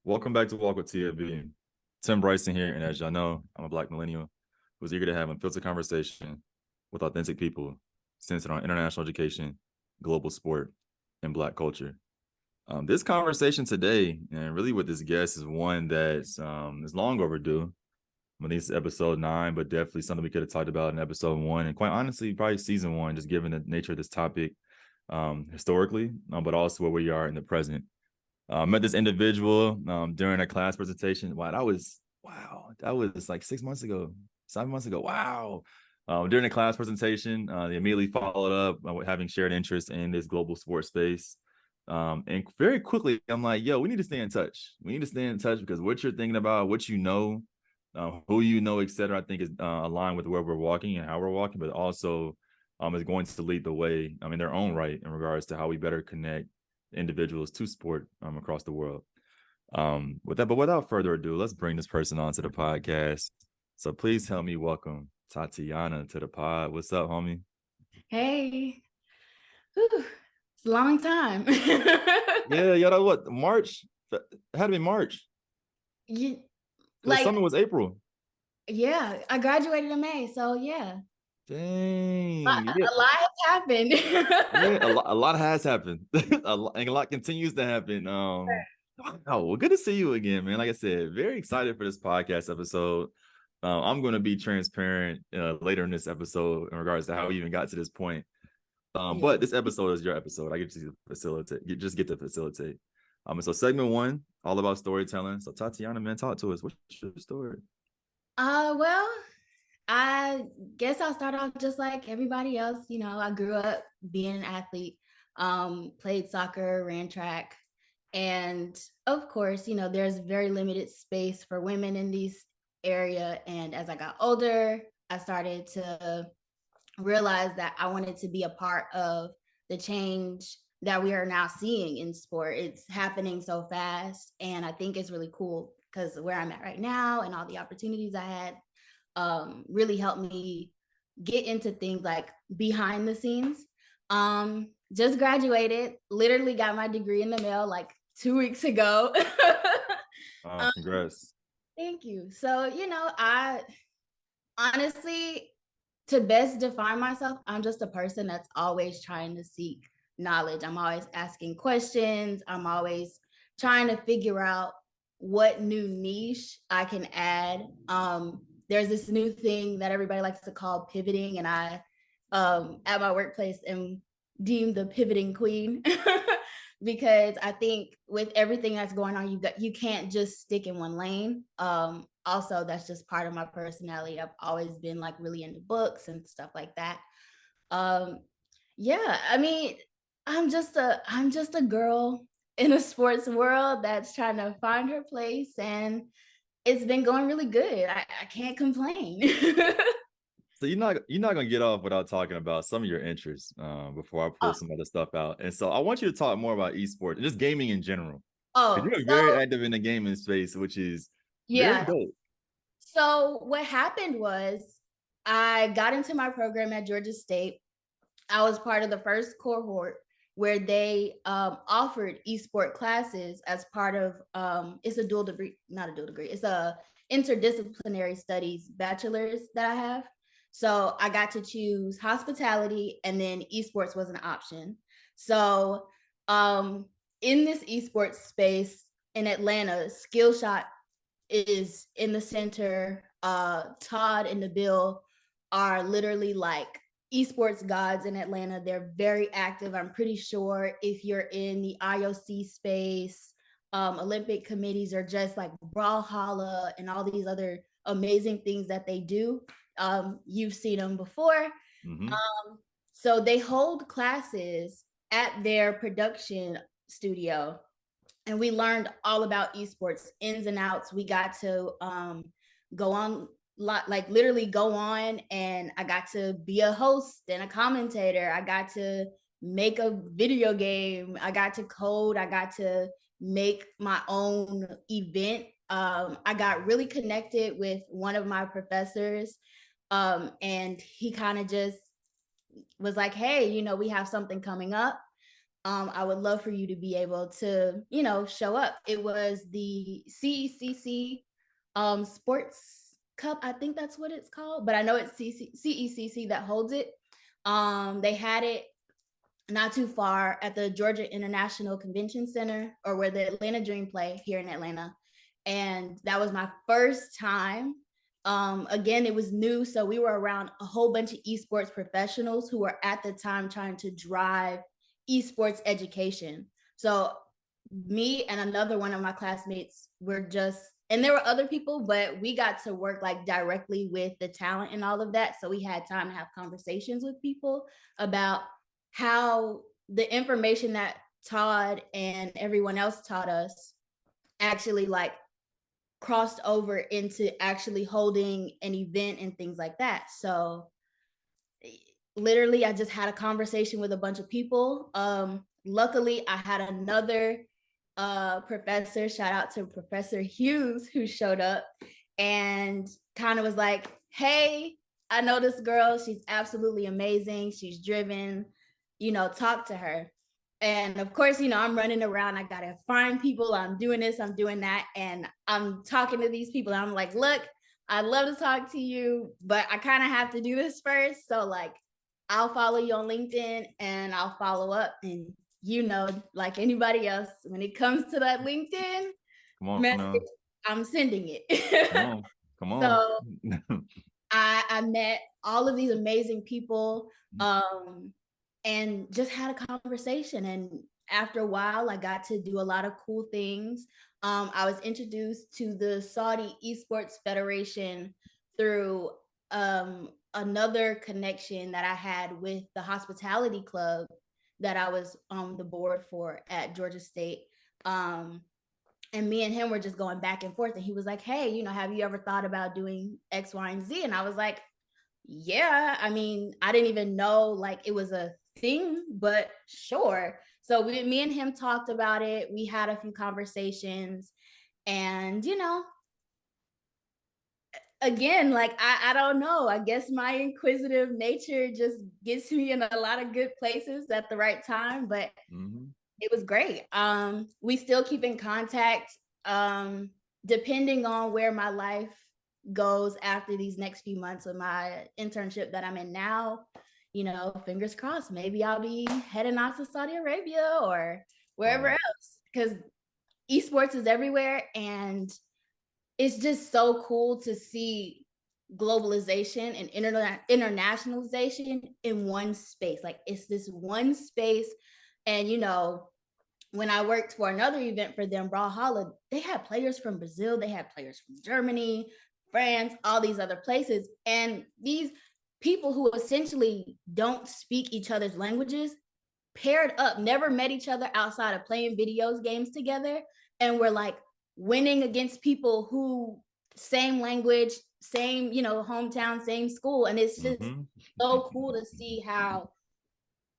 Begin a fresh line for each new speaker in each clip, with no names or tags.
Welcome back to Walk with TFB. Tim Bryson here, and as y'all know, I'm a Black millennial who's eager to have unfiltered conversation with authentic people centered on international education, global sport, and Black culture. This conversation today, and really with this guest, is one that's is long overdue. I think it's episode 9, but definitely something we could have talked about in episode 1, and quite honestly, probably season 1, just given the nature of this topic historically, but also where we are in the present. Met this individual during a class presentation. That was like 6 months ago, 7 months ago. Wow. During a class presentation, they immediately followed up with having shared interest in this global sports space. And very quickly, I'm like, yo, we need to stay in touch. We need to stay in touch because what you're thinking about, what you know, who you know, et cetera, I think is aligned with where we're walking and how we're walking, but also is going to lead the way in their own right in regards to how we better connect individuals to sport across the world. But without further ado, let's bring this person onto the podcast. So please help me welcome Tatyana to the pod. What's up, homie?
Hey, whew, it's a long time.
Yeah, that what March? It had to be March
you,
because the
like,
summer was April.
yeah, I graduated in May, so yeah,
Dang, yeah,
a lot has happened.
yeah, a lot has happened, and a lot continues to happen. Wow, well, good to see you again, man. Like I said, very excited for this podcast episode. I'm going to be transparent later in this episode in regards to how we even got to this point.
Yeah.
But this episode is your episode. I get to facilitate. You just get to facilitate. So segment 1, all about storytelling. So Tatyana, man, talk to us. What's your story?
Well, I guess I'll start off just like everybody else. I grew up being an athlete, played soccer, ran track, and of course, there's very limited space for women in these area. And as I got older, I started to realized that I wanted to be a part of the change that we are now seeing in sport. It's happening so fast. And I think it's really cool because where I'm at right now and all the opportunities I had really helped me get into things like behind the scenes. Just graduated, literally got my degree in the mail like 2 weeks ago. um,
Congrats.
Thank you. So, I honestly, to best define myself, I'm just a person that's always trying to seek knowledge. I'm always asking questions. I'm always trying to figure out what new niche I can add. There's this new thing that everybody likes to call pivoting, and I, at my workplace, am deemed the pivoting queen because I think with everything that's going on, you can't just stick in one lane. Also, that's just part of my personality. I've always been like really into books and stuff like that. um yeah, I mean, I'm just a girl in a sports world that's trying to find her place, and it's been going really good. I can't complain.
So you're not gonna get off without talking about some of your interests before I pull
oh,
some other stuff out. And so I want you to talk more about esports and just gaming in general. Because
oh
you're
so
very active in the gaming space, which is very
yeah,
dope.
so what happened was I got into my program at Georgia State. I was part of the first cohort where they offered esport classes as part of it's a dual degree, not a dual degree, it's a interdisciplinary studies bachelor's that I have. So I got to choose hospitality, and then esports was an option. So um, in this esports space in Atlanta, Skillshot is in the center. Todd and Nabil are literally like esports gods in Atlanta. They're very active. I'm pretty sure if you're in the IOC space, Olympic committees are just like Brawlhalla and all these other amazing things that they do. You've seen them before.
Mm-hmm.
So they hold classes at their production studio, and we learned all about esports ins and outs. We got to go on, like literally go on, and I got to be a host and a commentator. I got to make a video game. I got to code. I got to make my own event. I got really connected with one of my professors, and he kind of just was like, hey, we have something coming up. I would love for you to be able to, show up. It was the CECC Sports Cup. I think that's what it's called, but I know it's CECC that holds it. They had it not too far at the Georgia International Convention Center, or where the Atlanta Dream play here in Atlanta. And that was my first time. Again, it was new. So we were around a whole bunch of esports professionals who were at the time trying to drive esports education. So me and another one of my classmates were just, and there were other people, but we got to work like directly with the talent and all of that. So we had time to have conversations with people about how the information that Todd and everyone else taught us actually like crossed over into actually holding an event and things like that. So literally I just had a conversation with a bunch of people. Luckily I had another professor, shout out to Professor Hughes, who showed up and kind of was like, hey, I know this girl, she's absolutely amazing, she's driven, talk to her. And of course, I'm running around, I gotta find people, I'm doing this, I'm doing that, and I'm talking to these people and I'm like, look, I'd love to talk to you, but I kind of have to do this first. So like, I'll follow you on LinkedIn and I'll follow up. And like anybody else, when it comes to that LinkedIn
Come on
message,
now.
I'm sending
Come
it.
on. Come on.
So I met all of these amazing people, and just had a conversation. And after a while, I got to do a lot of cool things. I was introduced to the Saudi Esports Federation through another connection that I had with the hospitality club that I was on the board for at Georgia State. And me and him were just going back and forth. And he was like, hey, have you ever thought about doing X, Y, and Z? And I was like, yeah, I mean, I didn't even know like it was a thing, but sure. So me and him talked about it. We had a few conversations, and again, like I don't know. I guess my inquisitive nature just gets me in a lot of good places at the right time, but it was great. We still keep in contact. Depending on where my life goes after these next few months with my internship that I'm in now, fingers crossed, maybe I'll be heading off to Saudi Arabia or wherever else, because esports is everywhere. And it's just so cool to see globalization and internationalization in one space. Like it's this one space. And when I worked for another event for them, Brawlhalla, they had players from Brazil, they had players from Germany, France, all these other places. And these people who essentially don't speak each other's languages paired up, never met each other outside of playing videos games together, and were like winning against people who same language, same, hometown, same school. And it's just so cool to see how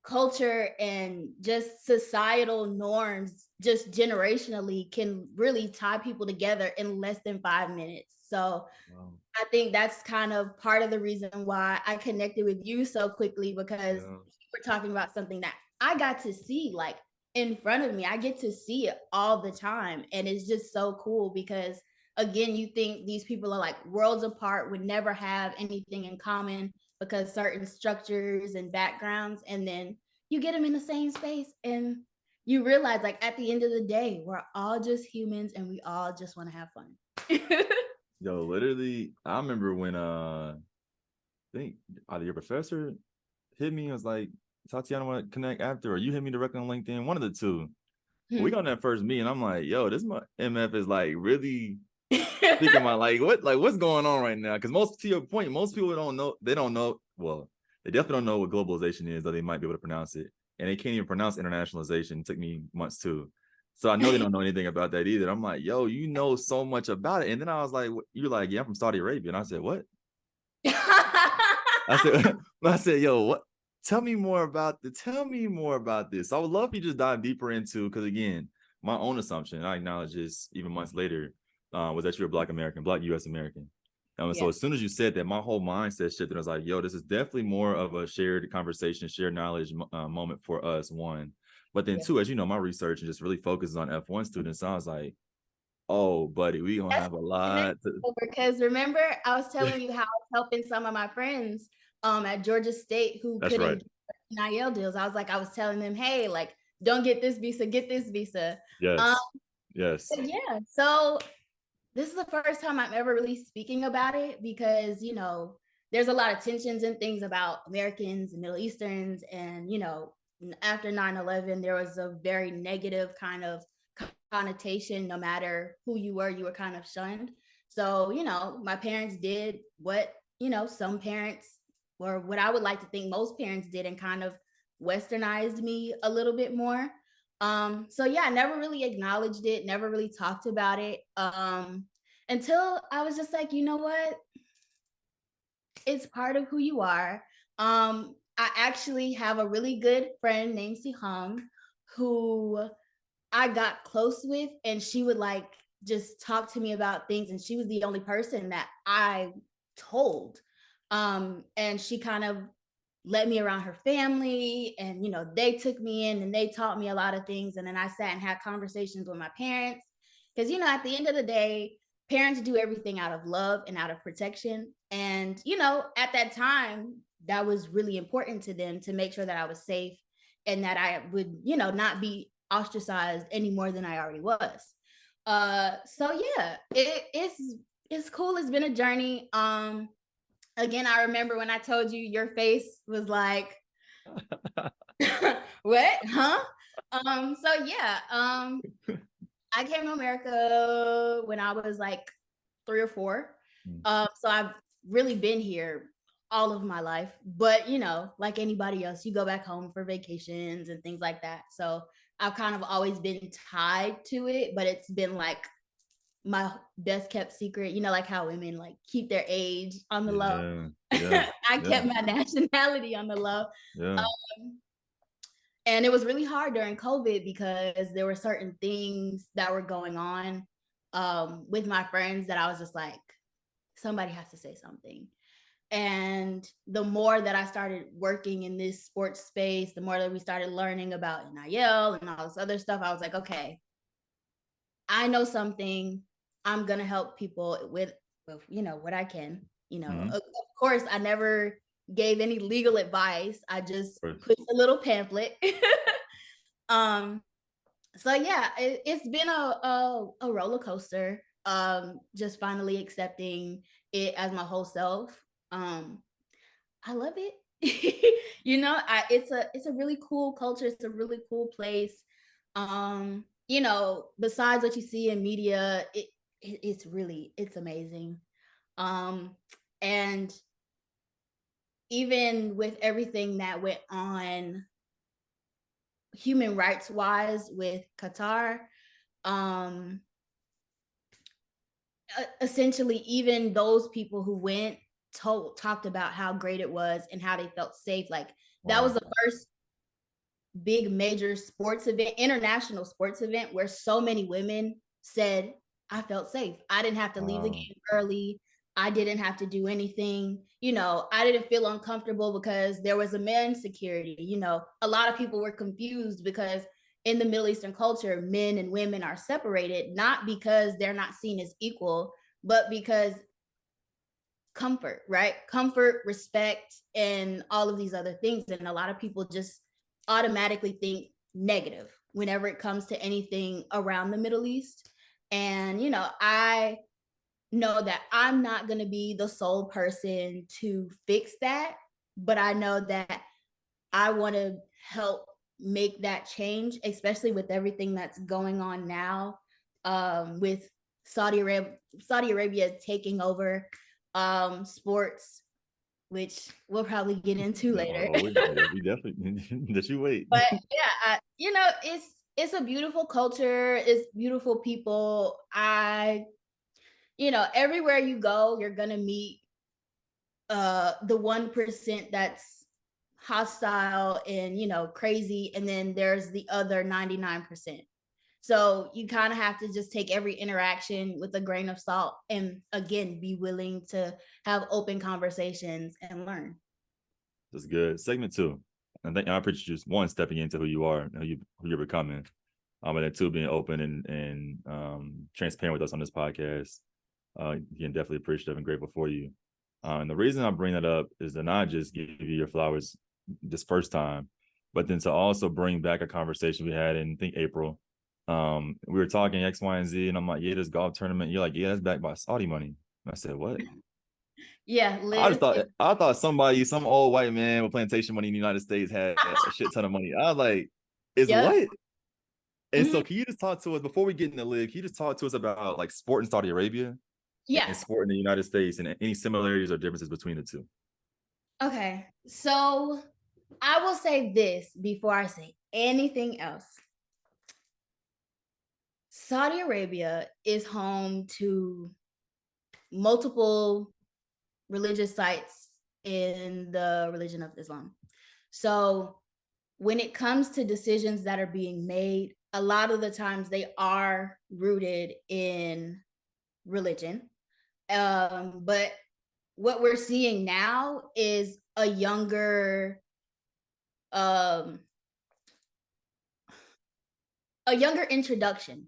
culture and just societal norms just generationally can really tie people together in less than 5 minutes. So I think that's kind of part of the reason why I connected with you so quickly, because we're talking about something that I got to see like in front of me. I get to see it all the time. And it's just so cool because, again, you think these people are like worlds apart, would never have anything in common because certain structures and backgrounds. And then you get them in the same space and you realize, like, at the end of the day, we're all just humans and we all just want to have fun.
Yo, literally, I remember when I think either your professor hit me and was like, Tatyana, want to connect after, or you hit me directly on LinkedIn, one of the two. We got on that first meeting. I'm like, yo, this MF is like really thinking about like what's going on right now? Because to your point, most people don't know. They don't know. Well, they definitely don't know what globalization is, though they might be able to pronounce it, and they can't even pronounce internationalization. It took me months too. So I know they don't know anything about that either. I'm like, yo, you know so much about it. And then I was like, you're like, yeah, I'm from Saudi Arabia. And I said, what? I said, yo, what? Tell me more about this. I would love if you just dive deeper into, because again, my own assumption, I acknowledge this even months later, was that you're a Black American, Black US American. So as soon as you said that, my whole mindset shifted. I was like, yo, this is definitely more of a shared conversation, shared knowledge moment for us, one. But then
Yeah.
too, as you know, my research and just really focuses on F1 students. So I was like, oh, buddy, we gonna
That's
have a lot.
because remember, I was telling you how I was helping some of my friends at Georgia State who
That's
couldn't
right.
get NIL deals. I was telling them, hey, like, don't get this visa, get this visa. Um,
Yes. Yes.
but yeah, so this is the first time I'm ever really speaking about it because, there's a lot of tensions and things about Americans and Middle Easterns. And, after 9/11, there was a very negative kind of connotation. No matter who you were kind of shunned. So, my parents did what, some parents, or what I would like to think most parents did, and kind of westernized me a little bit more. So yeah, I never really acknowledged it, never really talked about it. Until I was just like, you know what? It's part of who you are. I actually have a really good friend named Siham who I got close with, and she would like just talk to me about things, and she was the only person that I told. And she kind of let me around her family, and they took me in and they taught me a lot of things. And then I sat and had conversations with my parents, because at the end of the day, parents do everything out of love and out of protection. And at that time, that was really important to them, to make sure that I was safe and that I would not be ostracized any more than I already was. So yeah, it's cool. It's been a journey. Again, I remember when I told you, your face was like, what? Huh? So yeah, I came to America when I was like 3 or 4. So I've really been here all of my life. But like anybody else, you go back home for vacations and things like that. So I've kind of always been tied to it, but it's been like my best kept secret, like how women like keep their age on the low.
Yeah. Yeah.
I
Yeah.
kept my nationality on the low.
Yeah.
And it was really hard during COVID because there were certain things that were going on with my friends that I was just like, somebody has to say something. And the more that I started working in this sports space, the more that we started learning about NIL and all this other stuff, I was like, okay, I know something. I'm gonna help people with what I can. Of course, I never gave any legal advice. I just put a little pamphlet. um, so yeah, it's been a roller coaster. Just finally accepting it as my whole self. I love it. It's a really cool culture. It's a really cool place. Besides what you see in media, it's amazing. And even with everything that went on human rights wise with Qatar, essentially even those people who went talked about how great it was and how they felt safe. Like that was the first big major sports event, international sports event, where so many women said, I felt safe. I didn't have to leave the game early. I didn't have to do anything. I didn't feel uncomfortable because there was a men's security. A lot of people were confused because in the Middle Eastern culture, men and women are separated, not because they're not seen as equal, but because comfort, right? Comfort, respect, and all of these other things. And a lot of people just automatically think negative whenever it comes to anything around the Middle East. And, I know that I'm not going to be the sole person to fix that, but I know that I want to help make that change, especially with everything that's going on now, with Saudi Arabia taking over sports, which we'll probably get into later.
We definitely that you wait.
But yeah, it's a beautiful culture. It's beautiful people. Everywhere you go, you're gonna meet the 1% that's hostile and crazy, and then there's the other 99%. So you kind of have to just take every interaction with a grain of salt, and again, be willing to have open conversations and learn.
That's good. Segment 2. I appreciate you just one stepping into who you are, who you're becoming. And then two, being open and transparent with us on this podcast. Again, definitely appreciative and grateful for you. And the reason I bring that up is to not just give you your flowers this first time, but then to also bring back a conversation we had in, I think, April. We were talking X, Y, and Z, and I'm like, yeah, this golf tournament. You're like, yeah, that's backed by Saudi money. And I said, what?
Yeah,
I just
Liz.
thought some old white man with plantation money in the United States had a shit ton of money. I was like, is
Yep.
what? And
Mhm.
so can you just talk to us before we get in the league? Can you just talk to us about like sport in Saudi Arabia and
Yeah.
sport in the United States and any similarities or differences between the two?
Okay. So I will say this before I say anything else. Saudi Arabia is home to multiple religious sites in the religion of Islam. So when it comes to decisions that are being made, a lot of the times they are rooted in religion. But what we're seeing now is um, a younger introduction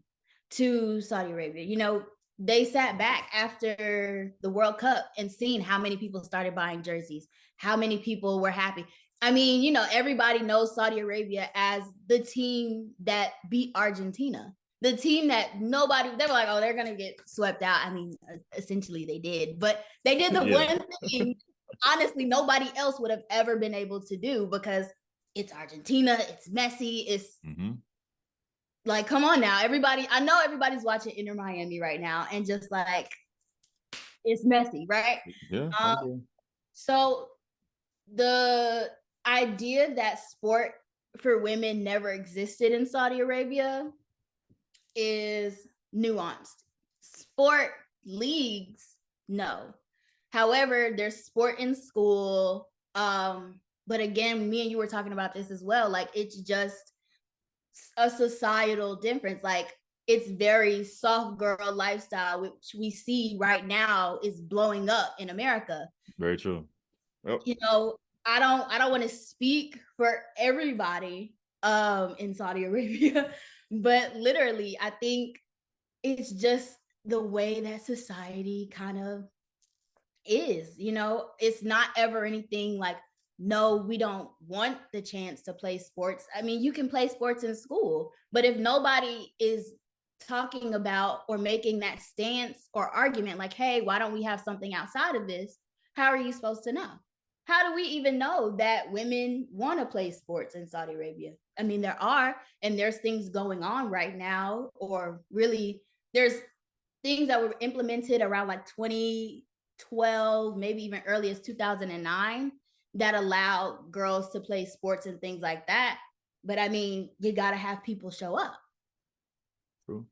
to Saudi Arabia. You know, they sat back after the World Cup and seen how many people started buying jerseys, how many people were happy. I mean, you know, everybody knows Saudi Arabia as the team that beat Argentina. The team that nobody, they were like, oh, they're going to get swept out. I mean, essentially they did, but they did the
Yeah.
one thing, honestly, nobody else would have ever been able to do because it's Argentina, it's Messi, it's like, come on now, everybody. I know everybody's watching Inter Miami right now, and just like it's messy, right?
Yeah.
Um,
Okay.
so the idea that sport for women never existed in Saudi Arabia is nuanced. Sport leagues, no. However, there's sport in school. But again, me and you were talking about this as well. Like, it's just a societal difference. Like, it's very soft girl lifestyle, which we see right now is blowing up in America.
Very true. Yep.
You know, I don't want to speak for everybody in Saudi Arabia, but literally I think it's just the way that society kind of is. You know, it's not ever anything like, no, we don't want the chance to play sports. I mean, you can play sports in school, but if nobody is talking about or making that stance or argument like, hey, why don't we have something outside of this, how are you supposed to know? How do we even know that women want to play sports in Saudi Arabia? I mean, there are, and there's things going on right now, or really there's things that were implemented around like 2012, maybe even early as 2009, that allowed girls to play sports and things like that. But I mean, you got to have people show up.
True.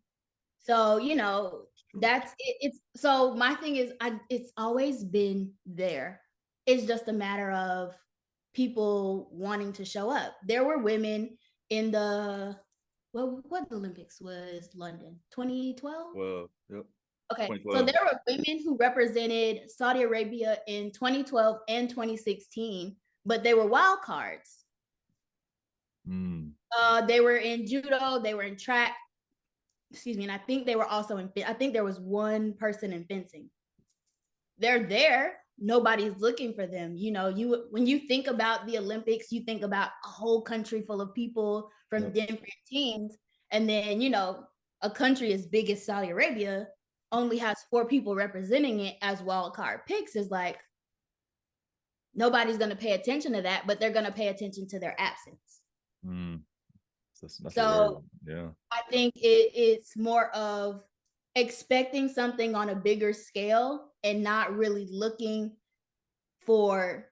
So, you know, that's it. It's so my thing is, it's always been there. It's just a matter of people wanting to show up. There were women in the, well, what Olympics was London 2012?
Well, yep.
Okay, so
2012.
there were women who represented Saudi Arabia in 2012 and 2016, but they were wild cards. They were in judo, they were in track, excuse me, and I think they were also I think there was one person in fencing. They're there. Nobody's looking for them. You know, when you think about the Olympics, you think about a whole country full of people from different teams, and then, you know, a country as big as Saudi Arabia only has 4 people representing it as wild card picks. Is like, nobody's going to pay attention to that, but they're going to pay attention to their absence.
That's a word.
So
Yeah.
I think it's more of expecting something on a bigger scale and not really looking for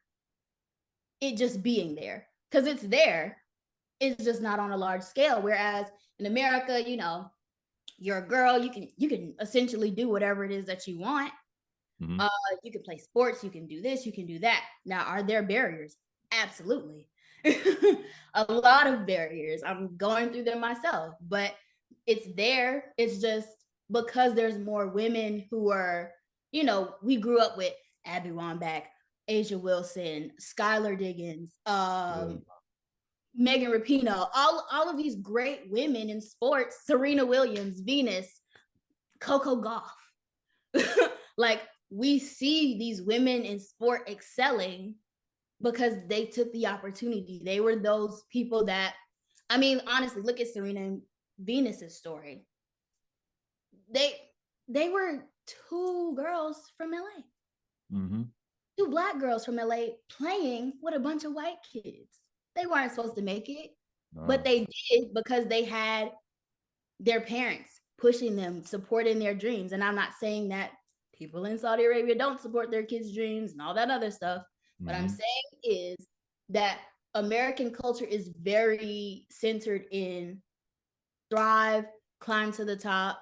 it just being there, because it's there. It's just not on a large scale. Whereas in America, you know, you're a girl, you can essentially do whatever it is that you want. You can play sports, you can do this, you can do that. Now, are there barriers? Absolutely. A lot of barriers. I'm going through them myself, but it's there. It's just because there's more women who are, you know, we grew up with Abby Wambach, Asia Wilson, Skylar Diggins,
Yeah.
Megan Rapinoe, all of these great women in sports, Serena Williams, Venus, Coco Gauff. Like, we see these women in sport excelling because they took the opportunity. They were those people that, I mean, honestly, look at Serena and Venus's story. They were two girls from LA.
Mm-hmm.
Two Black girls from LA playing with a bunch of white kids. They weren't supposed to make it, but they did because they had their parents pushing them, supporting their dreams. And I'm not saying that people in Saudi Arabia don't support their kids' dreams and all that other stuff.
Mm-hmm.
What I'm saying is that American culture is very centered in thrive, climb to the top,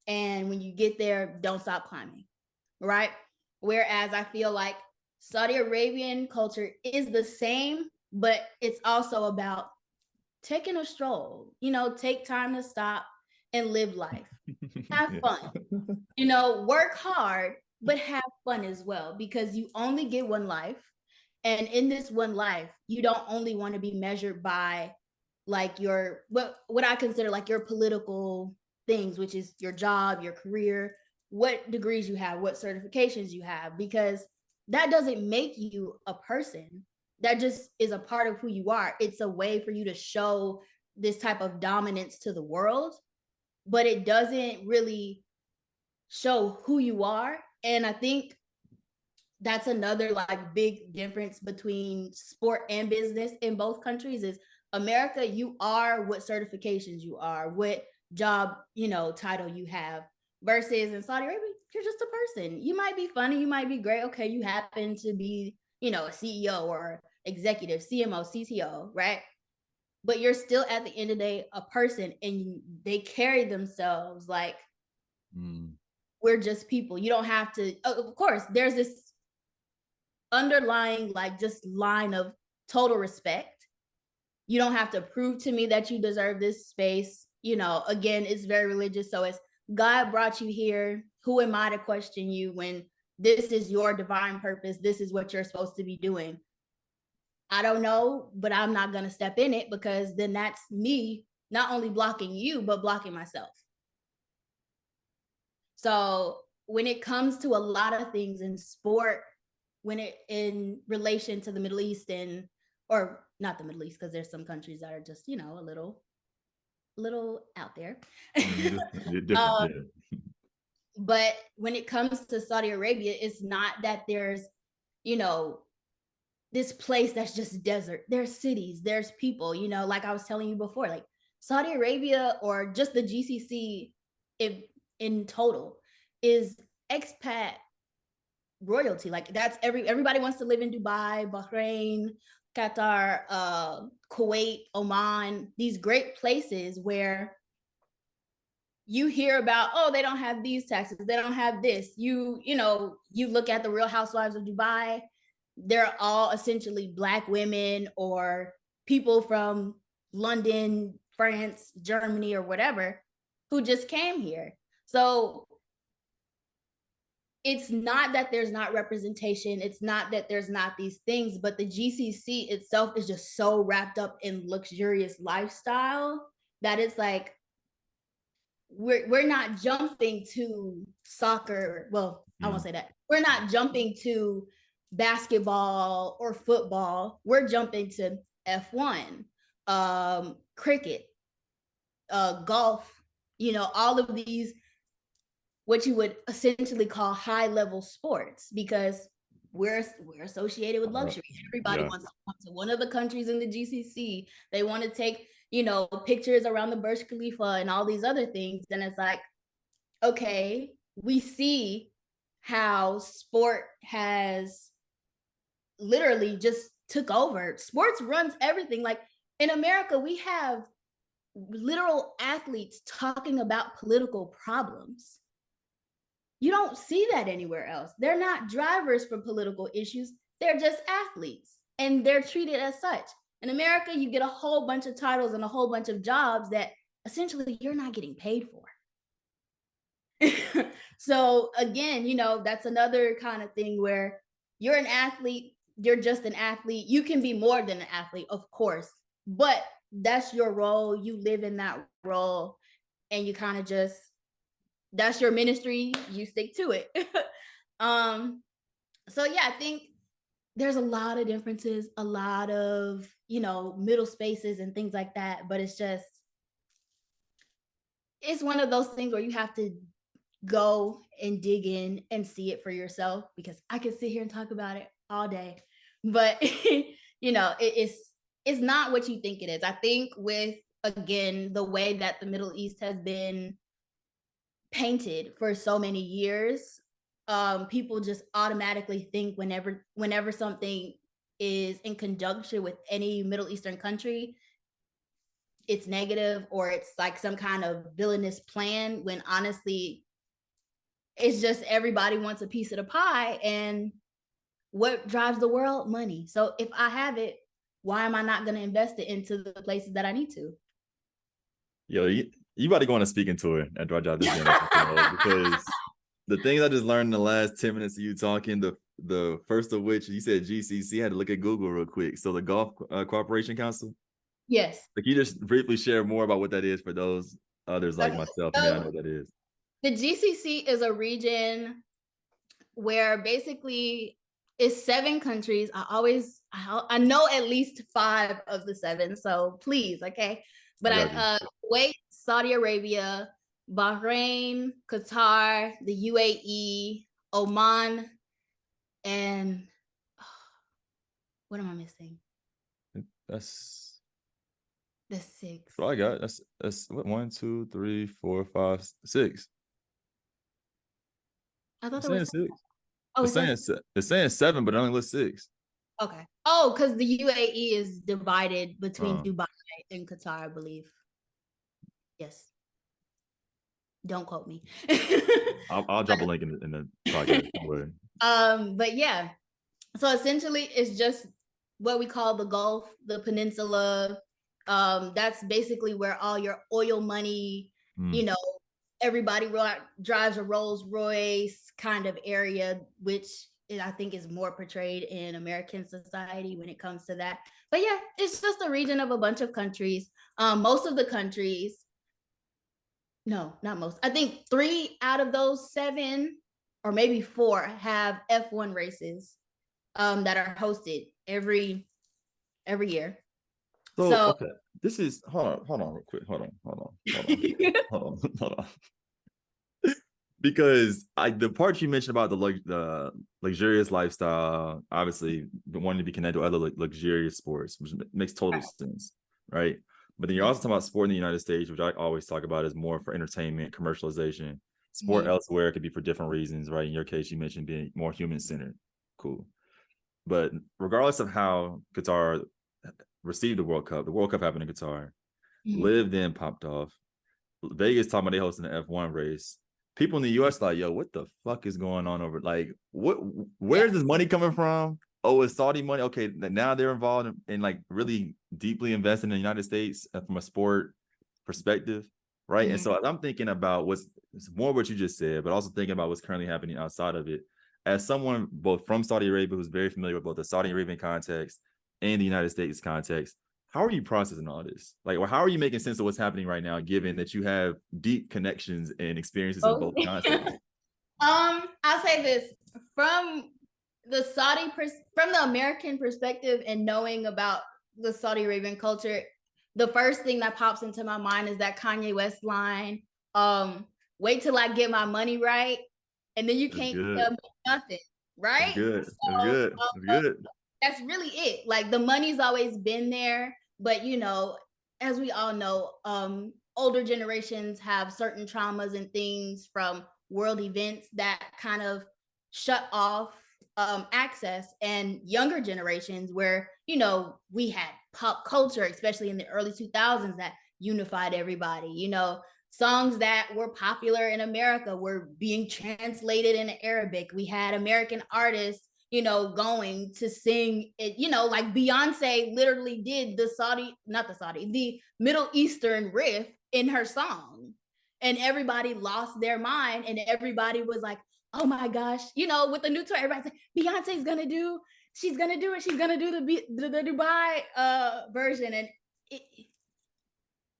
and when you get there, don't stop climbing, right? Whereas I feel like Saudi Arabian culture is the same, but it's also about taking a stroll, take time to stop and live life. Have fun. Work hard, but have fun as well, because you only get one life. And in this one life, you don't only want to be measured by like your what I consider like your political things, which is your job, your career, what degrees you have, what certifications you have, because that doesn't make you a person. That just is a part of who you are. It's a way for you to show this type of dominance to the world, but it doesn't really show who you are. And I think that's another like big difference between sport and business in both countries is America, you are what certifications you are, what job, title you have, versus in Saudi Arabia, you're just a person. You might be funny, you might be great. Okay, you happen to be, a CEO or executive, CMO, CTO, right? But you're still at the end of the day a person, and they carry themselves like we're just people. You don't have to, of course, there's this underlying like just line of total respect. You don't have to prove to me that you deserve this space. Again, it's very religious. So it's God brought you here. Who am I to question you when this is your divine purpose? This is what you're supposed to be doing. I don't know, but I'm not going to step in it, because then that's me not only blocking you, but blocking myself. So when it comes to a lot of things in sport, when it in relation to the Middle East or not the Middle East, because there's some countries that are just, a little out there.
Different.
But when it comes to Saudi Arabia, it's not that there's, this place that's just desert. There's cities, there's people, like I was telling you before, like Saudi Arabia or just the GCC in total is expat royalty. Like that's everybody wants to live in Dubai, Bahrain, Qatar, Kuwait, Oman, these great places where you hear about, oh, they don't have these taxes, they don't have this. You look at the Real Housewives of Dubai, they're all essentially Black women or people from London, France, Germany, or whatever, who just came here. So it's not that there's not representation. It's not that there's not these things, but the GCC itself is just so wrapped up in luxurious lifestyle that it's like, we're not jumping to soccer. Well, I won't say that. We're not jumping to basketball or football. We're jumping to F1, cricket, golf, all of these, what you would essentially call high level sports, because we're associated with luxury. Everybody wants to come to one of the countries in the GCC. They want to take, pictures around the Burj Khalifa and all these other things. And it's like, okay, we see how sport has literally just took over. Sports runs everything. Like in America, we have literal athletes talking about political problems. You don't see that anywhere else. They're not drivers for political issues. They're just athletes, and they're treated as such. In America, you get a whole bunch of titles and a whole bunch of jobs that essentially you're not getting paid for. So again, that's another kind of thing where you're an athlete, you're just an athlete. You can be more than an athlete, of course, but that's your role. You live in that role, and you kind of just, that's your ministry. You stick to it. um, so yeah, I think there's a lot of differences, a lot of, middle spaces and things like that. But it's one of those things where you have to go and dig in and see it for yourself, because I could sit here and talk about it all day. But it's not what you think it is. I think with, again, the way that the Middle East has been painted for so many years, people just automatically think whenever something is in conjunction with any Middle Eastern country, it's negative, or it's like some kind of villainous plan, when honestly it's just everybody wants a piece of the pie. And what drives the world? Money. So if I have it, why am I not going to invest it into the places that I need to?
Yo, you about to go on a speaking tour after I drop this game because the things I just learned in the last 10 minutes of you talking, the first of which you said GCC, I had to look at Google real quick. So the Gulf Cooperation Council.
Yes.
Like, you just briefly share more about what that is for those others like
Okay.
myself who may not know
So
what that is.
the GCC is a region where basically it's 7 countries. I know at least 5 of the 7. So please, okay. But
I got you.
Kuwait, Saudi Arabia, Bahrain, Qatar, the UAE, Oman, and what am I missing?
That's
The 6.
what I got. That's what, 1, 2, 3, 4, 5, 6.
I thought
It's
there was
saying
7.
6.
Oh, it says
It's saying 7, but it only lists 6.
okay. Oh, because the UAE is divided between
Uh,
Dubai and Qatar, I believe. Yes. Don't quote me.
I'll drop a link in the podcast. Don't worry.
But yeah, so essentially it's just what we call the Gulf, the peninsula. That's basically where all your oil money,
Mm.
you know, everybody drives a Rolls Royce kind of area, which I think is more portrayed in American society when it comes to that. But yeah, it's just a region of a bunch of countries. Most of the countries, no, not most. I think 3 out of those 7, or maybe 4, have F-1 races that are hosted every year.
So
So
okay, this is hold on real quick. Hold on. Because the part you mentioned about the luxurious lifestyle, obviously wanting to be connected to other luxurious sports, which makes total sense, right? But then you're also talking about sport in the United States, which I always talk about as more for entertainment, commercialization. Sport elsewhere could be for different reasons, right? In your case, you mentioned being more human centered. Cool. But regardless of how Qatar received the World Cup happened in Qatar. LIV then popped off. Vegas talking about they hosting the F1 race. People in the US like, yo, what the fuck is going on over? Like, where's this money coming from? Oh, it's Saudi money. Okay, now they're involved in like really deeply investing in the United States from a sport perspective, right? And so I'm thinking about what's more what you just said, but also thinking about what's currently happening outside of it. As someone both from Saudi Arabia who's very familiar with both the Saudi Arabian context and the United States context, how are you processing all this? Like, well, how are you making sense of what's happening right now, given that you have deep connections and experiences in both contexts?
I'll say this from from the American perspective, and knowing about the Saudi Arabian culture, the first thing that pops into my mind is that Kanye West line, wait till I get my money right, and then you can't tell me nothing, right?
It's good.
That's really it. Like, the money's always been there, but as we all know, older generations have certain traumas and things from world events that kind of shut off access, and younger generations where we had pop culture, especially in the early 2000s, that unified everybody. Songs that were popular in America were being translated into Arabic. We had American artists going to sing it, like Beyonce literally did the Middle Eastern riff in her song. And everybody lost their mind, and everybody was like, oh my gosh, with the new tour, everybody's like, she's gonna do it. She's gonna do the Dubai version. And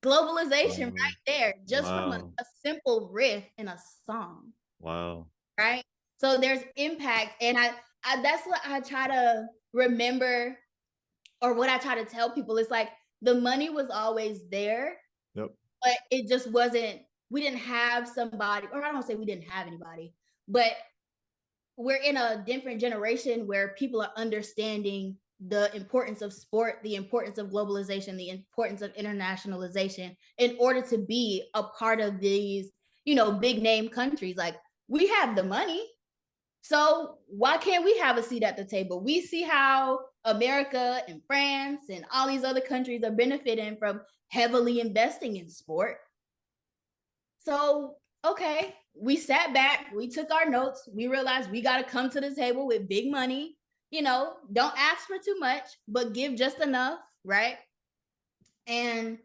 globalization right there, just from
Wow.
a simple riff in a song.
Wow.
Right. So there's impact. And I that's what I try to remember, or what I try to tell people. It's like the money was always there,
Yep.
but it just wasn't, we didn't have somebody, or I don't say we didn't have anybody, but we're in a different generation where people are understanding the importance of sport, the importance of globalization, the importance of internationalization in order to be a part of these, big name countries. Like, we have the money. So why can't we have a seat at the table? We see how America and France and all these other countries are benefiting from heavily investing in sport. So, okay, we sat back, we took our notes, we realized we got to come to the table with big money. Don't ask for too much, but give just enough, right? And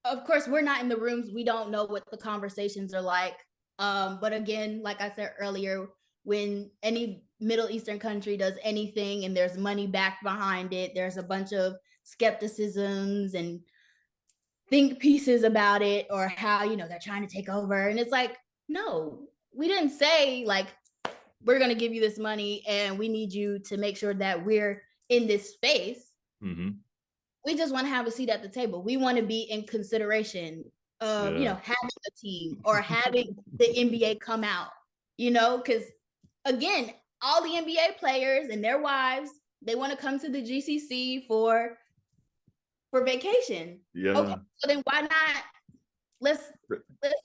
of course, we're not in the rooms. We don't know what the conversations are like. But again, like I said earlier, when any Middle Eastern country does anything and there's money backed behind it, there's a bunch of skepticisms and think pieces about it, or how, they're trying to take over. And it's like, no, we didn't say like, we're going to give you this money and we need you to make sure that we're in this space.
Mm-hmm.
We just want to have a seat at the table. We want to be in consideration of, having a team or having the NBA come out, because again, all the NBA players and their wives, they want to come to the GCC for vacation.
Yeah.
Okay, so then why not? Let's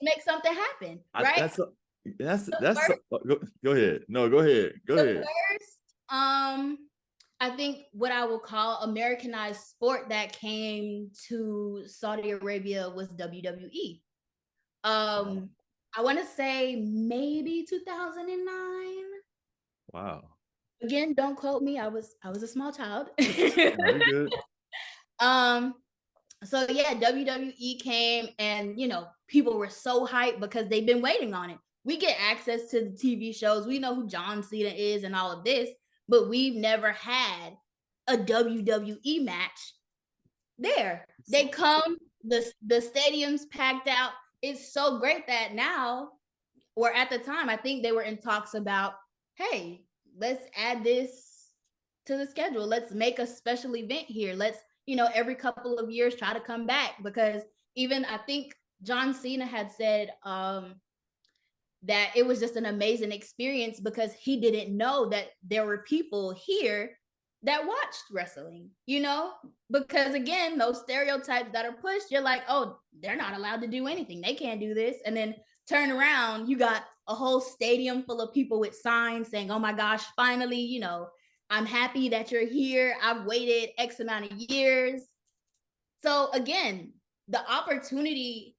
make something happen, right?
Go ahead. No, go ahead. Go ahead.
First, I think what I will call Americanized sport that came to Saudi Arabia was WWE. I want to say maybe 2009.
Wow.
Again, don't quote me. I was a small child.
No, you good.
So yeah, WWE came, and people were so hyped because they've been waiting on it. We get access to the TV shows. We know who John Cena is and all of this, but we've never had a WWE match there. They come, the stadium's packed out. It's so great that now, or at the time, I think they were in talks about, hey, let's add this to the schedule. Let's make a special event here. Let's, every couple of years try to come back, because even I think John Cena had said that it was just an amazing experience because he didn't know that there were people here that watched wrestling, because again, those stereotypes that are pushed, you're like, oh, they're not allowed to do anything. They can't do this. And then turn around, you got a whole stadium full of people with signs saying, oh my gosh, finally, I'm happy that you're here. I've waited X amount of years. So again, the opportunity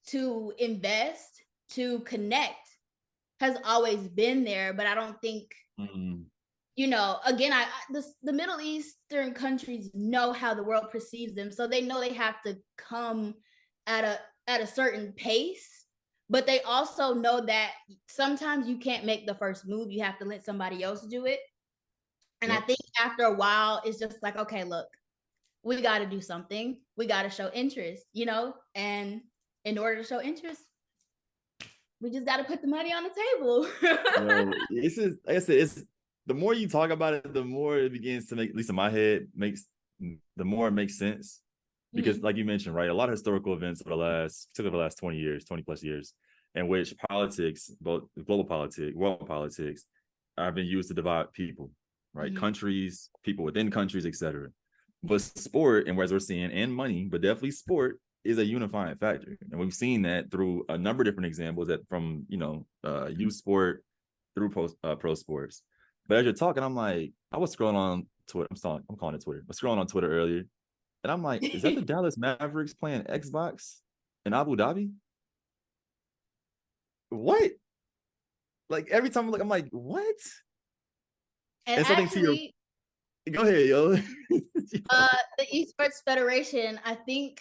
to invest, to connect has always been there, but I don't think, again, the Middle Eastern countries know how the world perceives them. So they know they have to come at a certain pace, but they also know that sometimes you can't make the first move. You have to let somebody else do it. And I think after a while, it's just like, okay, look, we got to do something. We got to show interest, and in order to show interest, we just got to put the money on the table.
It's just, like I said, it's the more you talk about it, the more it begins to make, at least in my head, the more it makes sense. Because like you mentioned, right, a lot of historical events over the last 20 years, 20 plus years, in which politics, both global politics, world politics, have been used to divide people, right? Countries, people within countries, etc. But sport, and as we're seeing, and money, but definitely sport, is a unifying factor. And we've seen that through a number of different examples, that from, youth sport through pro sports. But as you're talking, I'm like, I was scrolling on Twitter. I'm calling it Twitter. I was scrolling on Twitter earlier, and I'm like, is that the Dallas Mavericks playing Xbox in Abu Dhabi? What? Like, every time I look, I'm like, what?
And actually,
go ahead, yo.
The Esports Federation, I think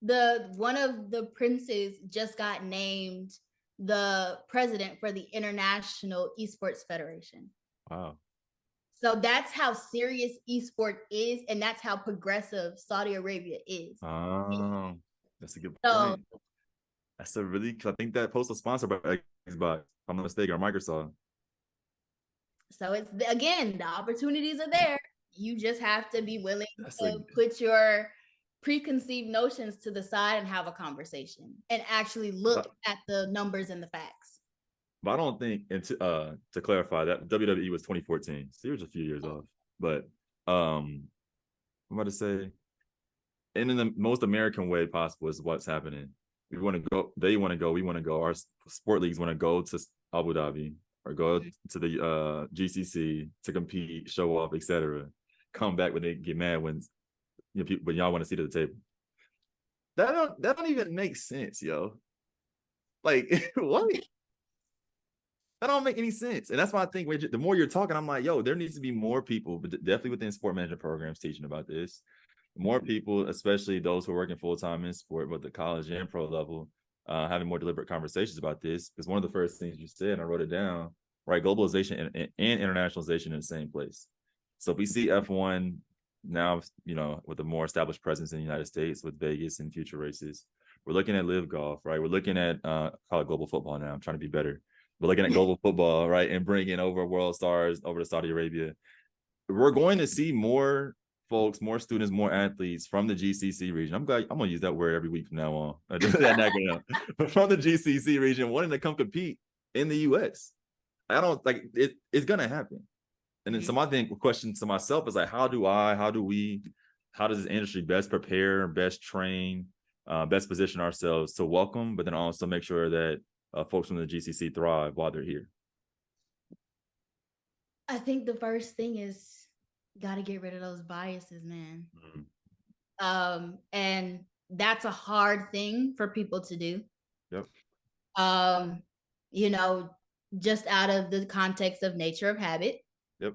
one of the princes just got named the president for the International Esports Federation.
Wow.
So that's how serious esport is, and that's how progressive Saudi Arabia is.
That's a good
So,
point. That's a really, I think that post was sponsored by Xbox, if I'm not mistaken, or Microsoft.
so it's again, the opportunities are there. You just have to be willing
That's
to put your preconceived notions to the side and have a conversation and actually look at the numbers and the facts.
But I don't think, and to clarify, that WWE was 2014, so he was a few years off. But I'm about to say, and in the most American way possible is what's happening. We want to go, they want to go, we want to go. Our sport leagues want to go to Abu Dhabi or go to the GCC to compete, show off, etc. Come back when they get mad when people, when y'all want to sit at the table. That don't even make sense, yo. Like what? That don't make any sense. And that's why I think the more you're talking, I'm like, yo, there needs to be more people, but definitely within sport management programs teaching about this. More people, especially those who are working full-time in sport, both the college and pro level, having more deliberate conversations about this. Because one of the first things you said, and I wrote it down, right? Globalization and internationalization in the same place. So if we see F1 now, with a more established presence in the United States with Vegas and future races, we're looking at LIV golf, right? We're looking at call it global football now. I'm trying to be better. We're looking at global football, right? And bringing over world stars over to Saudi Arabia. We're going to see more folks, more students, more athletes from the GCC region. I'm going to use that word every week from now on. But from the GCC region, wanting to come compete in the US. I don't like it. It's going to happen. And then some, I think, question to myself is like, how does this industry best prepare, best train, best position ourselves to welcome, but then also make sure that folks from the GCC thrive while they're here?
I think the first thing is got to get rid of those biases, man. And that's a hard thing for people to do.
Yep.
Just out of the context of nature of habit.
Yep.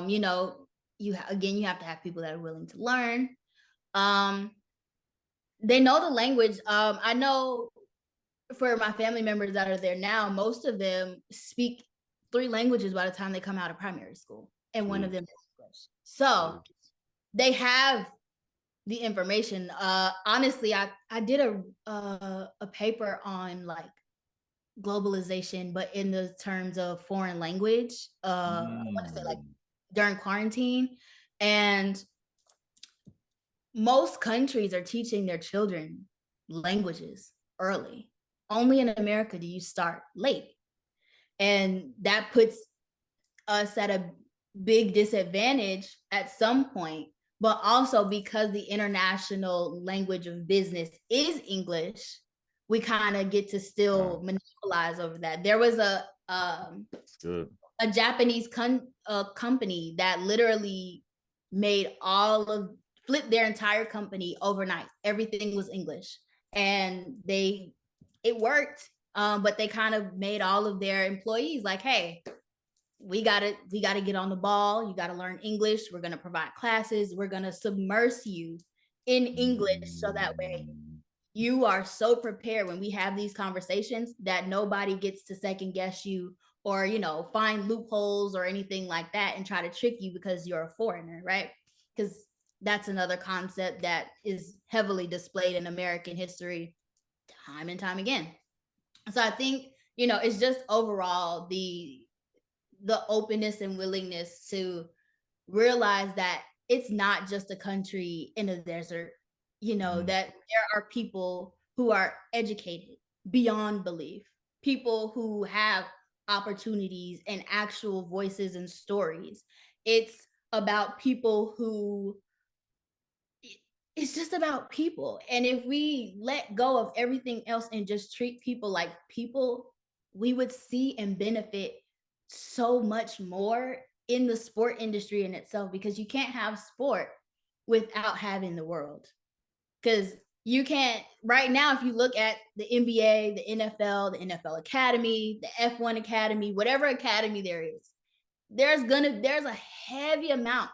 You have to have people that are willing to learn. They know the language. I know for my family members that are there now, most of them speak 3 languages by the time they come out of primary school, and one of them is English. So they have the information. Honestly, I did a paper on like globalization, but in the terms of foreign language. I want to say like during quarantine, and most countries are teaching their children languages early. Only in America do you start late. And that puts us at a big disadvantage at some point, but also because the international language of business is English, we kind of get to still monopolize over that. There was a Japanese company that literally flipped their entire company overnight. Everything was English, and it worked. But they kind of made all of their employees like, hey, we gotta get on the ball. You gotta learn English. We're gonna provide classes. We're gonna submerge you in English, so that way you are so prepared when we have these conversations that nobody gets to second guess you or find loopholes or anything like that and try to trick you because you're a foreigner, right? Because that's another concept that is heavily displayed in American history time and time again. So I think it's just overall the openness and willingness to realize that it's not just a country in a desert, that there are people who are educated beyond belief, people who have opportunities and actual voices and stories. It's about people who it's just about people. And if we let go of everything else and just treat people like people, we would see and benefit so much more in the sport industry in itself, because you can't have sport without having the world. Because you can't, right now, if you look at the NBA, the NFL Academy, the F1 Academy, whatever academy there is, there's a heavy amount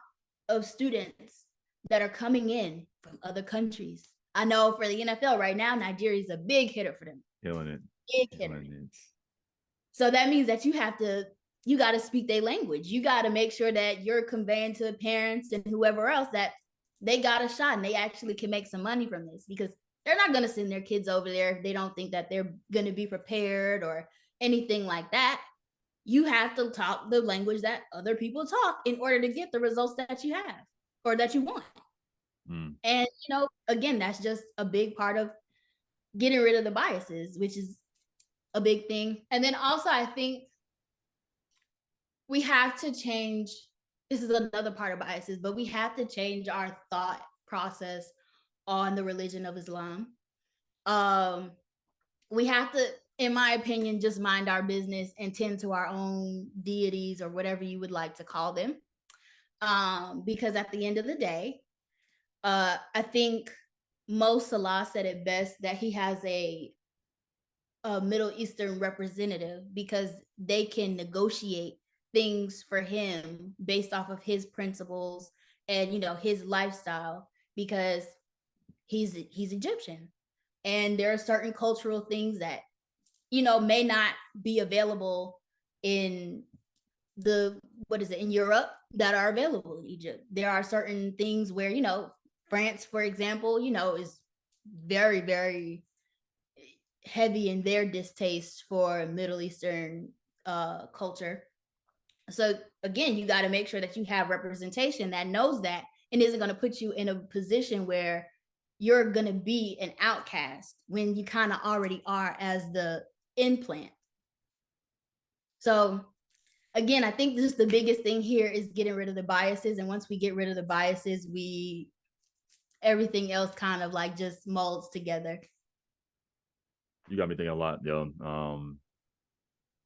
of students that are coming in from other countries. I know for the NFL right now, Nigeria is a big hitter for them.
Killing it.
Big hitter. So that means that you have to you got to speak their language. You got to make sure that you're conveying to parents and whoever else that they got a shot and they actually can make some money from this, because they're not going to send their kids over there if they don't think that they're going to be prepared or anything like that. You have to talk the language that other people talk in order to get the results that you have or that you want. And, again, that's just a big part of getting rid of the biases, which is a big thing. And then also, I think we have to change. This is another part of biases, but we have to change our thought process on the religion of Islam. We have to, in my opinion, just mind our business and tend to our own deities or whatever you would like to call them. Because at the end of the day, I think Mo Salah said it best, that he has a Middle Eastern representative because they can negotiate things for him based off of his principles and his lifestyle, because he's Egyptian, and there are certain cultural things that may not be available in in Europe that are available in Egypt. There are certain things where France, for example, is very, very heavy in their distaste for Middle Eastern culture. So again, you got to make sure that you have representation that knows that and isn't going to put you in a position where you're going to be an outcast when you kind of already are as the implant. So again, I think this is the biggest thing here is getting rid of the biases. And once we get rid of the biases, everything else kind of like just molds together.
You got me thinking a lot, yo.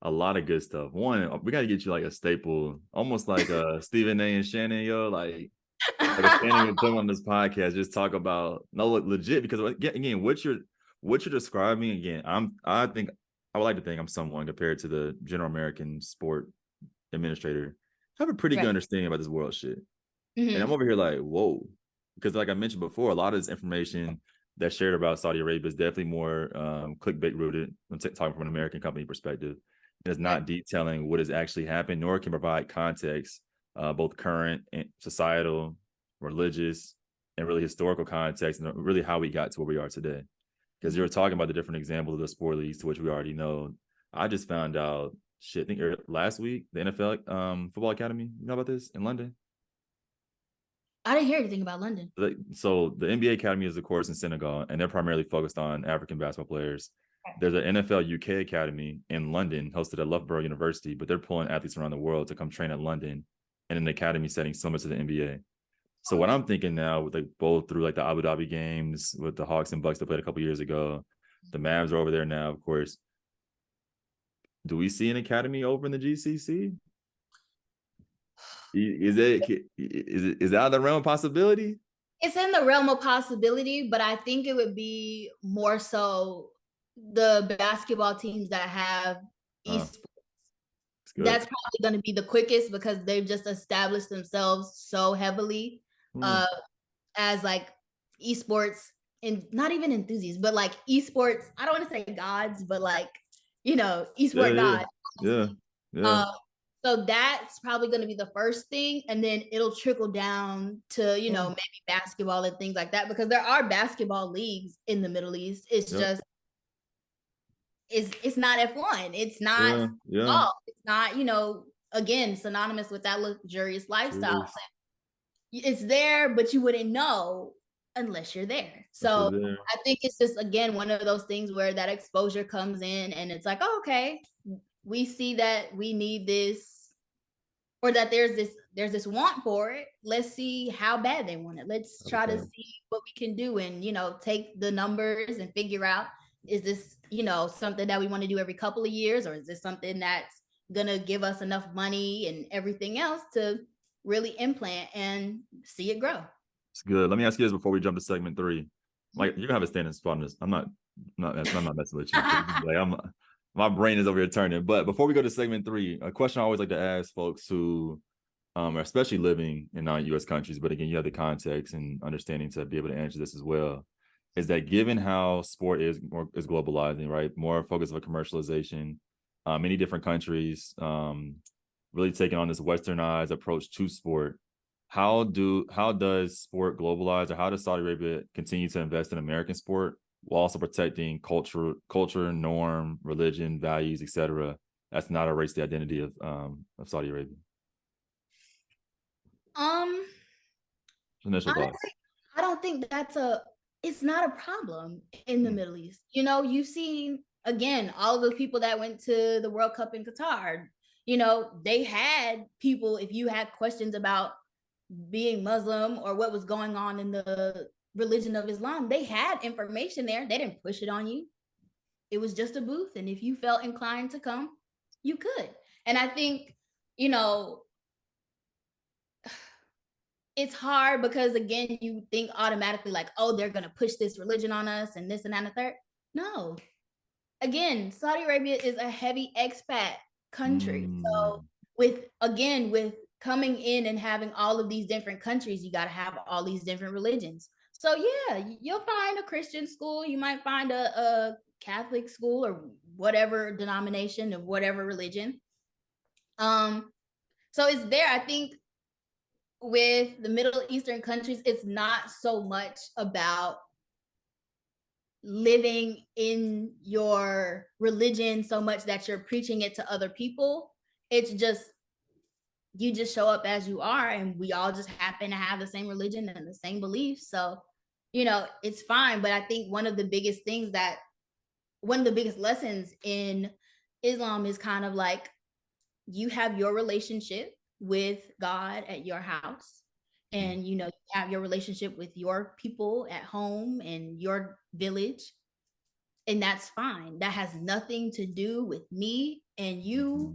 A lot of good stuff. One, we got to get you like a staple, almost like Stephen A. and Shannon, yo, like a Shannon would put on this podcast, just talk about legit, because again, what you're describing, again, I think I would like to think I'm someone compared to the general American sport administrator, I have a pretty good understanding about this world shit. And I'm over here like, whoa, because like I mentioned before, a lot of this information that's shared about Saudi Arabia is definitely more clickbait rooted when talking from an American company perspective. It's not detailing what has actually happened, nor can provide context, both current and societal, religious, and really historical context, and really how we got to where we are today. Because you were talking about the different examples of the sport leagues, to which we already know. I just found out, I think last week, the NFL Football Academy, you know about this, in London?
I didn't hear anything about London.
So the NBA Academy is, of course, in Senegal, and they're primarily focused on African basketball players. There's an NFL UK Academy in London, hosted at Loughborough University, but they're pulling athletes around the world to come train at London in an academy setting similar to the NBA. So what I'm thinking now, with like both through like the Abu Dhabi games with the Hawks and Bucks that played a couple years ago, the Mavs are over there now, of course. Do we see an academy over in the GCC? Is that out of the realm of possibility?
It's in the realm of possibility, but I think it would be more so the basketball teams that have esports. That's probably going to be the quickest, because they've just established themselves so heavily as like esports, and not even enthusiasts, but like esports. I don't want to say gods, but like esport gods.
Yeah.
So that's probably going to be the first thing, and then it'll trickle down to maybe basketball and things like that, because there are basketball leagues in the Middle East. It's just it's not F1. It's not golf. It's not again synonymous with that luxurious lifestyle. It's there, but you wouldn't know unless you're there. So I think it's just, again, one of those things where that exposure comes in and it's like, oh, okay, we see that we need this, or that there's this want for it. Let's see how bad they want it. Let's try to see what we can do, and take the numbers and figure out, is this something that we want to do every couple of years, or is this something that's gonna give us enough money and everything else to really implant and see it grow?
It's good. Let me ask you this before we jump to segment 3. Like, you're gonna have a standing spot on this. I'm not messing with you. Like, my brain is over here turning. But before we go to segment 3, a question I always like to ask folks who are especially living in non-US countries, but again, you have the context and understanding to be able to answer this as well, is that given how sport is globalizing, right? More focus of a commercialization, many different countries really taking on this westernized approach to sport. How does sport globalize, or how does Saudi Arabia continue to invest in American sport while also protecting culture, norm, religion, values, etc.? That's not erase the identity of Saudi Arabia.
Um,
Initial thoughts.
Honestly, I don't think it's not a problem in the Middle East. You know, you've seen again all of the people that went to the World Cup in Qatar. You know, they had people, if you had questions about being Muslim or what was going on in the religion of Islam, they had information there. They didn't push it on you. It was just a booth. And if you felt inclined to come, you could. And I think, you know, it's hard because again, you think automatically like, oh, they're gonna push this religion on us and this and that and the third. No. Again, Saudi Arabia is a heavy expat country. So with coming in and having all of these different countries, you got to have all these different religions. So yeah, you'll find a Christian school, you might find a Catholic school or whatever denomination of whatever religion. So it's there. I think with the Middle Eastern countries, it's not so much about living in your religion so much that you're preaching it to other people. It's just you just show up as you are, and we all just happen to have the same religion and the same beliefs. So, you know, it's fine. But I think one of the biggest lessons in Islam is kind of like you have your relationship with God at your house, and you know, you have your relationship with your people at home and your village, and that's fine. That has nothing to do with me and you.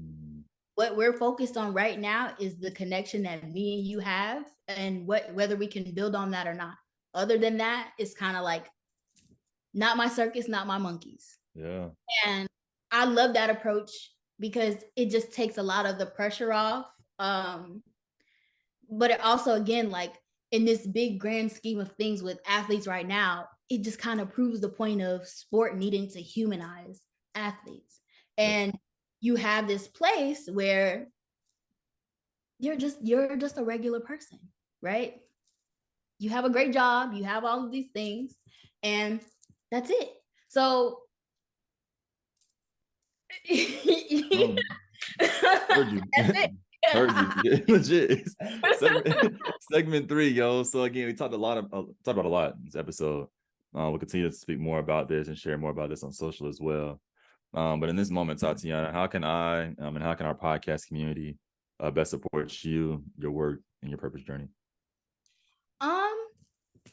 What we're focused on right now is the connection that me and you have, and whether we can build on that or not. Other than that, it's kind of like not my circus, not my monkeys.
Yeah.
And I love that approach because it just takes a lot of the pressure off. But it also, again, like in this big grand scheme of things with athletes right now, it just kind of proves the point of sport needing to humanize athletes. And you have this place where you're just a regular person, right? You have a great job, you have all of these things, and that's it. So
heard you.
That's it.
Heard you. Legit. Segment 3, yo. So again, we talked about a lot in this episode. We'll continue to speak more about this and share more about this on social as well. But in this moment, Tatyana, how can I and how can our podcast community best support you, your work, and your purpose journey?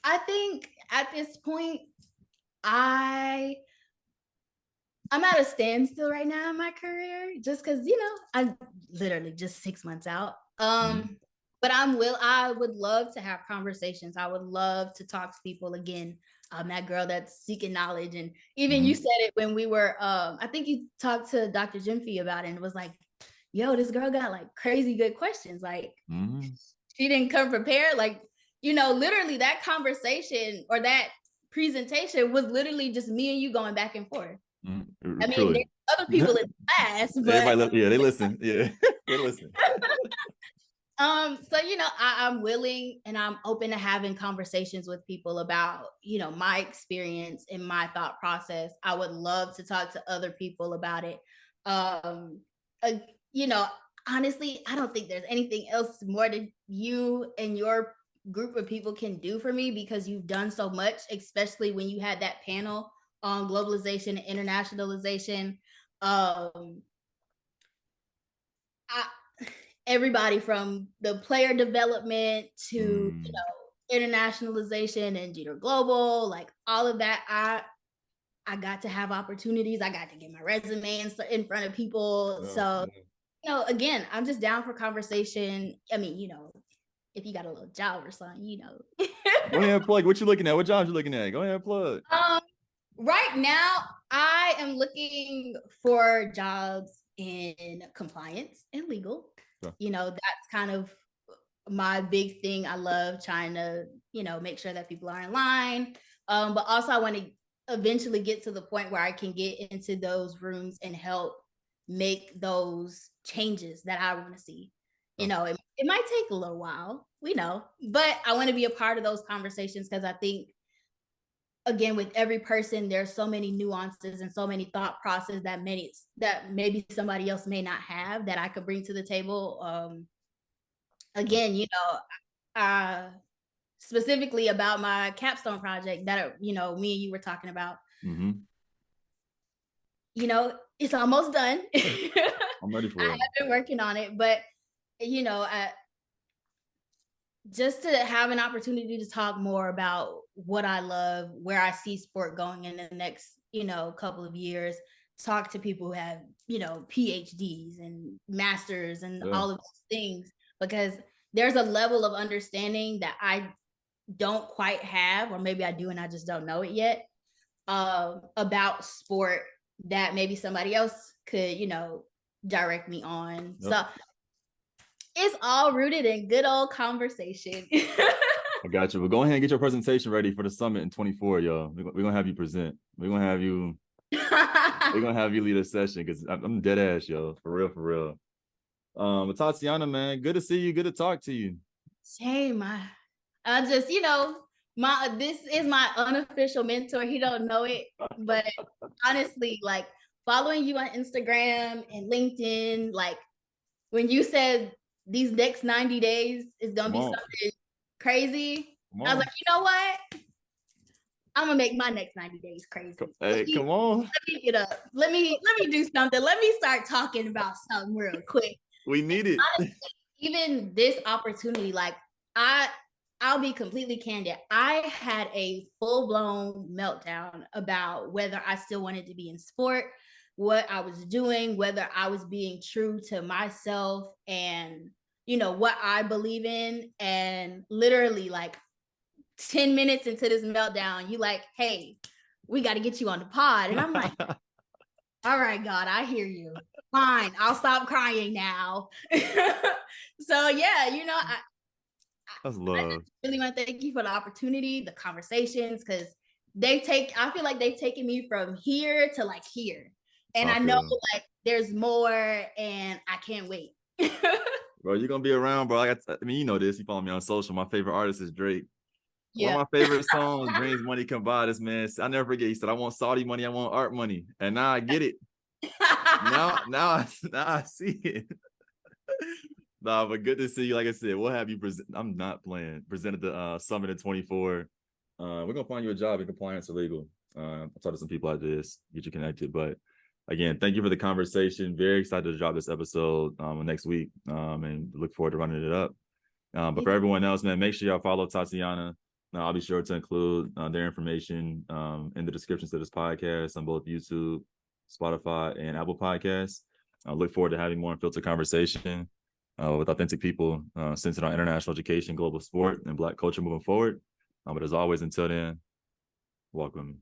I think at this point, I'm at a standstill right now in my career, just because, you know, I'm literally just 6 months out. But I would love to have conversations. I would love to talk to people again. I'm that girl that's seeking knowledge. And even you said it when we were, I think you talked to Dr. Jimfy about it, and it was like, yo, this girl got like crazy good questions. Like she didn't come prepared. Like, you know, literally that conversation or that presentation was literally just me and you going back and forth. I mean, there's other people in class, but
they listen. Yeah, they listen.
So, you know, I'm willing and I'm open to having conversations with people about, you know, my experience and my thought process. I would love to talk to other people about it. You know, honestly, I don't think there's anything else more that you and your group of people can do for me, because you've done so much, especially when you had that panel on globalization and internationalization. Everybody from the player development to you know, internationalization and Jeter Global, like all of that, I got to have opportunities. I got to get my resume in front of people. So you know, again, I'm just down for conversation. I mean, you know, if you got a little job or something, you know.
Go ahead, plug. What you looking at? What jobs you looking at? Go ahead, plug.
Right now, I am looking for jobs in compliance and legal. You know, that's kind of my big thing. I love trying to, you know, make sure that people are in line. But also I want to eventually get to the point where I can get into those rooms and help make those changes that I want to see. You know, it might take a little while, we know, but I want to be a part of those conversations because I think, again, with every person, there's so many nuances and so many thought process that maybe somebody else may not have that I could bring to the table. Again, you know, specifically about my capstone project that, you know, me and you were talking about.
Mm-hmm.
You know, it's almost done.
I'm ready for
I
it.
have been working on it, but you know, just to have an opportunity to talk more about what I love, where I see sport going in the next, you know, couple of years, talk to people who have, you know, PhDs and masters and all of those things, because there's a level of understanding that I don't quite have, or maybe I do and I just don't know it yet, about sport that maybe somebody else could, you know, direct me on. So it's all rooted in good old conversation.
I got you. But go ahead and get your presentation ready for the summit in 24, yo. We're gonna have you present. We're gonna have you lead a session because I'm dead ass, yo. For real, for real. But Tatyana, man, good to see you. Good to talk to you.
Same. I just, you know, this is my unofficial mentor. He don't know it, but honestly, like following you on Instagram and LinkedIn, like when you said these next 90 days is gonna be something crazy, I was like, you know what? I'm gonna make my next 90 days crazy.
Hey, come on.
Let me get up. Let me do something. Let me start talking about something real quick.
We need it.
Honestly, even this opportunity, like I'll be completely candid. I had a full-blown meltdown about whether I still wanted to be in sport, what I was doing, whether I was being true to myself and, you know, what I believe in. And literally like 10 minutes into this meltdown, you like, hey, we got to get you on the pod. And I'm like, all right, God, I hear you. Fine, I'll stop crying now. So yeah, you know,
That's love.
I really want to thank you for the opportunity, the conversations, because I feel like they've taken me from here to like here. And I know like there's more and I can't wait.
Bro, you're gonna be around, bro. I mean, you know this. You follow me on social. My favorite artist is Drake.
Yeah.
One of my favorite songs, Dreams Money Come By. This man, I never forget. He said, I want Saudi money, I want art money. And now I get it. now I see it. Nah, but good to see you. Like I said, we'll have you present. I'm not playing. Presented the summit in 24. We're gonna find you a job in compliance or legal. I'll talk to some people like this, get you connected. But again, thank you for the conversation. Very excited to drop this episode next week. And look forward to running it up. But for everyone else, man, make sure y'all follow Tatyana. I'll be sure to include their information in the descriptions to this podcast on both YouTube, Spotify, and Apple Podcasts. I look forward to having more unfiltered conversation with authentic people centered on international education, global sport, and Black culture moving forward. But as always, until then, walk with me.